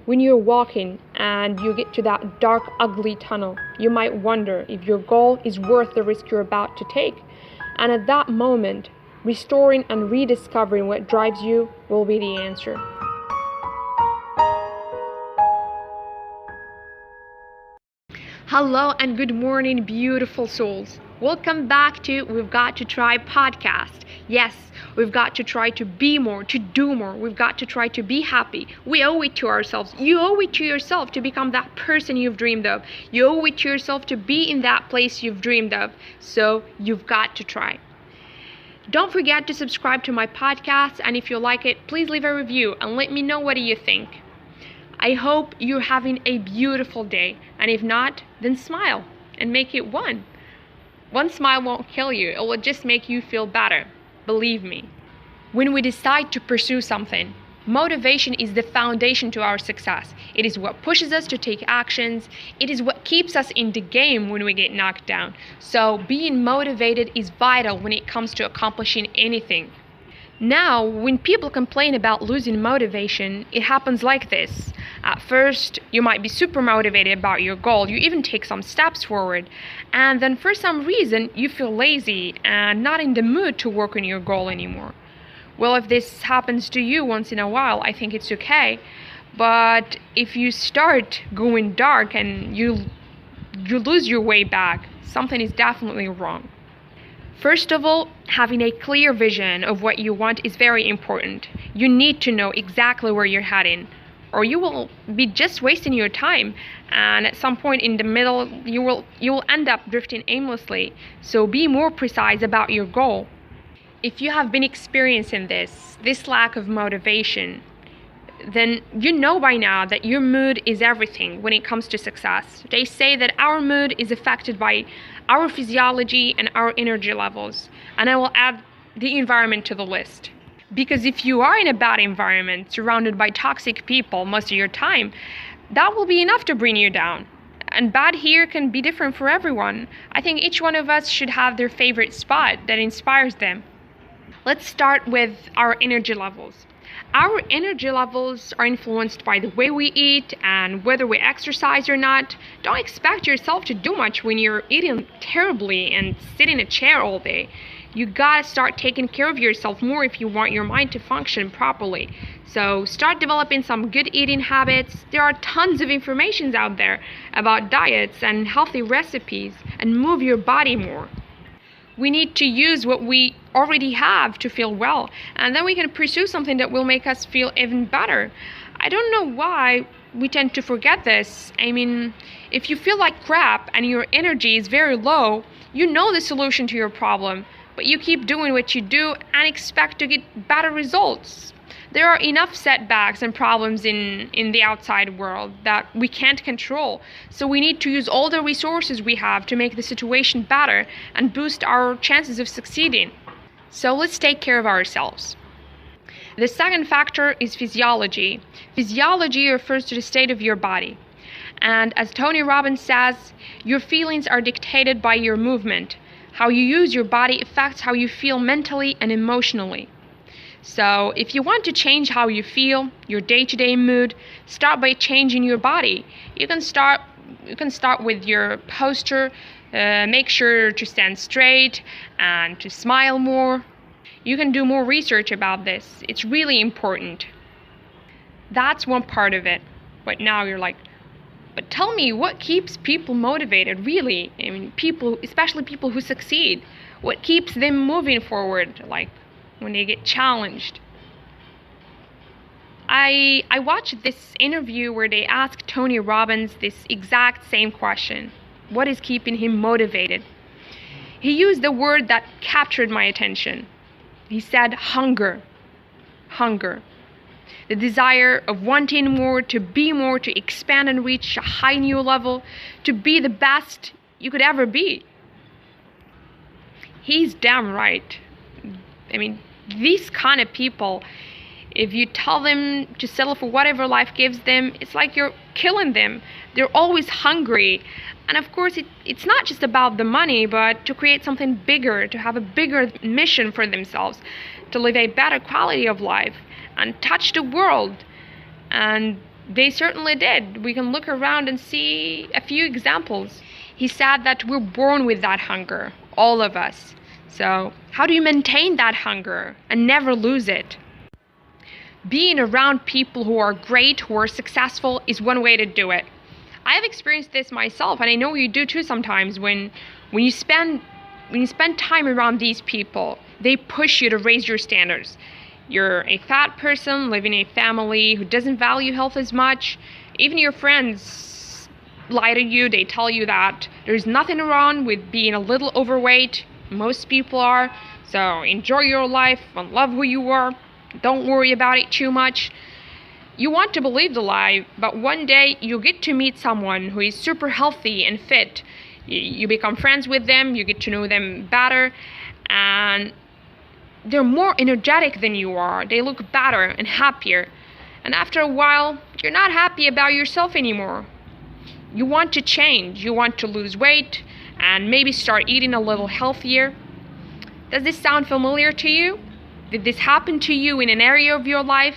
When you're walking and you get to that dark, ugly tunnel, you might wonder if your goal is worth the risk you're about to take. And at that moment, restoring and rediscovering what drives you will be the answer. Hello and good morning, beautiful souls. Welcome back to We've Got to Try podcast. Yes, we've got to try to be more, to do more. We've got to try to be happy. We owe it to ourselves. You owe it to yourself to become that person you've dreamed of. You owe it to yourself to be in that place you've dreamed of. So you've got to try. Don't forget to subscribe to my podcast, and if you like it, please leave a review and let me know what you think. I hope you're having a beautiful day, and if not, then smile and make it one. One smile won't kill you, it will just make you feel better. Believe me. When we decide to pursue something, motivation is the foundation to our success. It is what pushes us to take actions. It is what keeps us in the game when we get knocked down. So being motivated is vital when it comes to accomplishing anything. Now, when people complain about losing motivation, it happens like this. At first, you might be super motivated about your goal. You even take some steps forward. And then for some reason, you feel lazy and not in the mood to work on your goal anymore. Well, if this happens to you once in a while, I think it's okay. But if you start going dark and you lose your way back, something is definitely wrong. First of all, having a clear vision of what you want is very important. You need to know exactly where you're heading, or you will be just wasting your time, and at some point in the middle, you will end up drifting aimlessly. So be more precise about your goal. If you have been experiencing this lack of motivation, then you know by now that your mood is everything when it comes to success. They say that our mood is affected by our physiology and our energy levels. And I will add the environment to the list. Because if you are in a bad environment, surrounded by toxic people most of your time, that will be enough to bring you down. And bad here can be different for everyone. I think each one of us should have their favorite spot that inspires them. Let's start with our energy levels. Our energy levels are influenced by the way we eat and whether we exercise or not. Don't expect yourself to do much when you're eating terribly and sit in a chair all day. You gotta start taking care of yourself more if you want your mind to function properly. So start developing some good eating habits. There are tons of information out there about diets and healthy recipes, and move your body more. We need to use what we already have to feel well, and then we can pursue something that will make us feel even better. I don't know why we tend to forget this. I mean, if you feel like crap and your energy is very low, you know the solution to your problem, but you keep doing what you do and expect to get better results. There are enough setbacks and problems in the outside world that we can't control. So we need to use all the resources we have to make the situation better and boost our chances of succeeding. So let's take care of ourselves. The second factor is physiology. Physiology refers to the state of your body. And as Tony Robbins says, your feelings are dictated by your movement. How you use your body affects how you feel mentally and emotionally. So if you want to change how you feel, your day-to-day mood, start by changing your body. You can start with your posture. Make sure to stand straight and to smile more. You can do more research about this. It's really important. That's one part of it. But now you're like, but tell me, what keeps people motivated, really? I mean, people, especially people who succeed. What keeps them moving forward, like when they get challenged? I watched this interview where they asked Tony Robbins this exact same question. What is keeping him motivated? He used the word that captured my attention. He said hunger. Hunger. The desire of wanting more, to be more, to expand and reach a high new level, to be the best you could ever be. He's damn right. I mean, these kind of people, if you tell them to settle for whatever life gives them, it's like you're killing them. They're always hungry. And of course, it's not just about the money, but to create something bigger, to have a bigger mission for themselves, to live a better quality of life and touch the world. And They certainly did. We can look around and see a few examples. He said that we're born with that hunger, all of us. So, how do you maintain that hunger and never lose it? Being around people who are great, who are successful, is one way to do it. I have experienced this myself, and I know you do too sometimes. When you spend time around these people, they push you to raise your standards. You're a fat person living in a family who doesn't value health as much. Even your friends lie to you. They tell you that there's nothing wrong with being a little overweight. Most people are. So enjoy your life and love who you are. Don't worry about it too much. You want to believe the lie, but one day you get to meet someone who is super healthy and fit. You become friends with them, you get to know them better, and they're more energetic than you are. They look better and happier. And after a while, you're not happy about yourself anymore. You want to change. You want to lose weight and maybe start eating a little healthier. Does this sound familiar to you? Did this happen to you in an area of your life?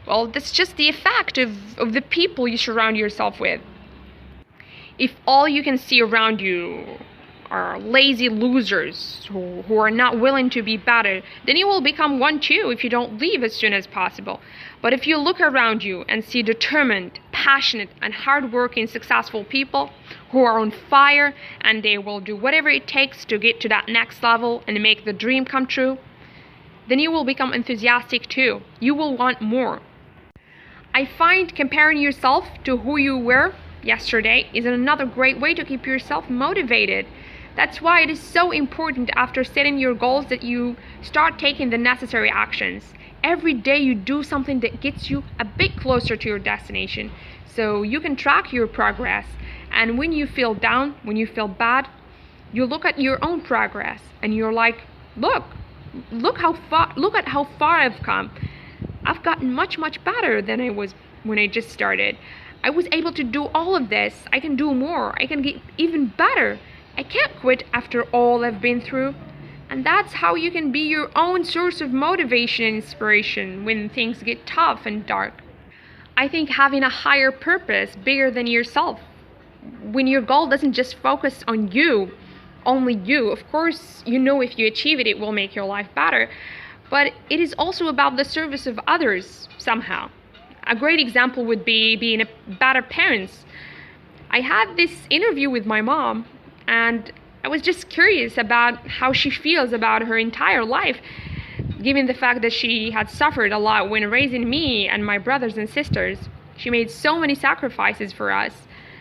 Well, that's just the effect of the people you surround yourself with. If all you can see around you are lazy losers who are not willing to be better, then you will become one too if you don't leave as soon as possible. But if you look around you and see determined, passionate, and hardworking, successful people who are on fire and they will do whatever it takes to get to that next level and make the dream come true, then you will become enthusiastic too. You will want more. I find comparing yourself to who you were yesterday is another great way to keep yourself motivated. That's why it is so important after setting your goals that you start taking the necessary actions. Every day you do something that gets you a bit closer to your destination so you can track your progress. And when you feel down, when you feel bad, you look at your own progress and you're like, look at how far I've come. I've gotten much better than I was when I just started. I was able to do all of this. I can do more. I can get even better. I can't quit after all I've been through. And that's how you can be your own source of motivation and inspiration when things get tough and dark. I think having a higher purpose, bigger than yourself, when your goal doesn't just focus on you, only you, of course, you know if you achieve it, it will make your life better. But it is also about the service of others somehow. A great example would be being a better parent. I had this interview with my mom, and I was just curious about how she feels about her entire life, given the fact that she had suffered a lot when raising me and my brothers and sisters. She made so many sacrifices for us.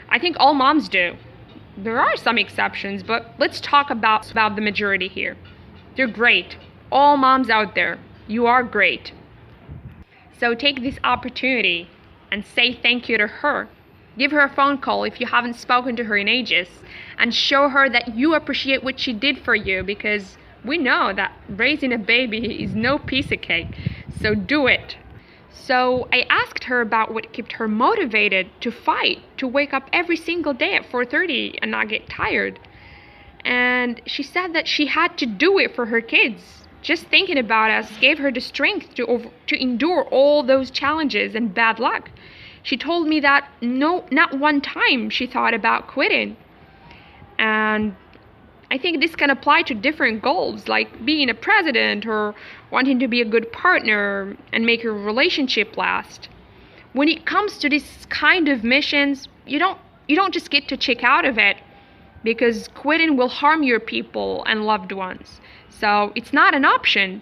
I think all moms do. There are some exceptions, but let's talk about the majority here. They're great. All moms out there, you are great. So take this opportunity and say thank you to her. Give her a phone call if you haven't spoken to her in ages, and show her that you appreciate what she did for you, because we know that raising a baby is no piece of cake. So do it. So I asked her about what kept her motivated to fight, to wake up every single day at 4:30 and not get tired. And she said that she had to do it for her kids. Just thinking about us gave her the strength to endure all those challenges and bad luck. She told me that not one time she thought about quitting. And I think this can apply to different goals, like being a president or wanting to be a good partner and make your relationship last. When it comes to this kind of missions, you don't just get to check out of it, because quitting will harm your people and loved ones. So it's not an option.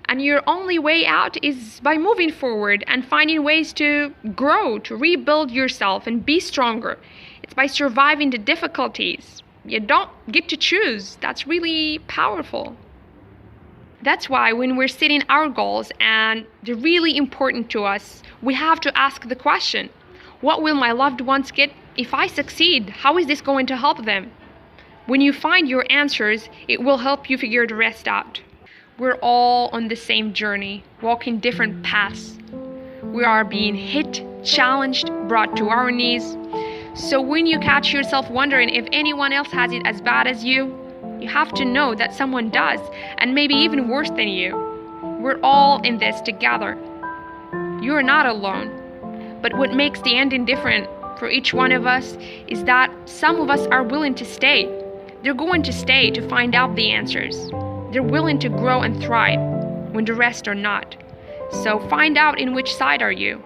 And your only way out is by moving forward and finding ways to grow, to rebuild yourself and be stronger. It's by surviving the difficulties. You don't get to choose. That's really powerful. That's why when we're setting our goals and they're really important to us, we have to ask the question, what will my loved ones get if I succeed? How is this going to help them? When you find your answers, it will help you figure the rest out. We're all on the same journey, walking different paths. We are being hit, challenged, brought to our knees. So when you catch yourself wondering if anyone else has it as bad as you have to know that someone does, and maybe even worse than you. We're all in this together. You're not alone. But what makes the ending different for each one of us is that some of us are willing to stay. They're going to stay to find out the answers. They're willing to grow and thrive when the rest are not. So find out in which side are you.